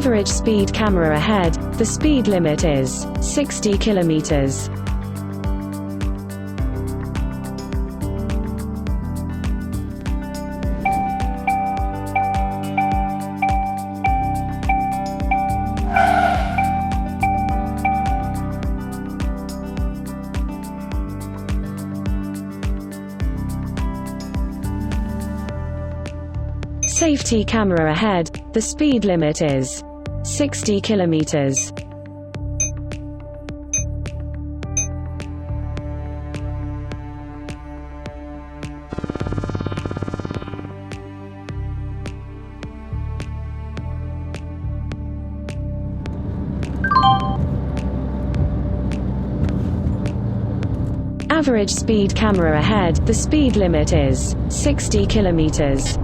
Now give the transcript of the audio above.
Average speed camera ahead, the speed limit is 60 kilometers. Safety camera ahead, the speed limit is 60 kilometers. Average speed camera ahead, the speed limit is 60 kilometers.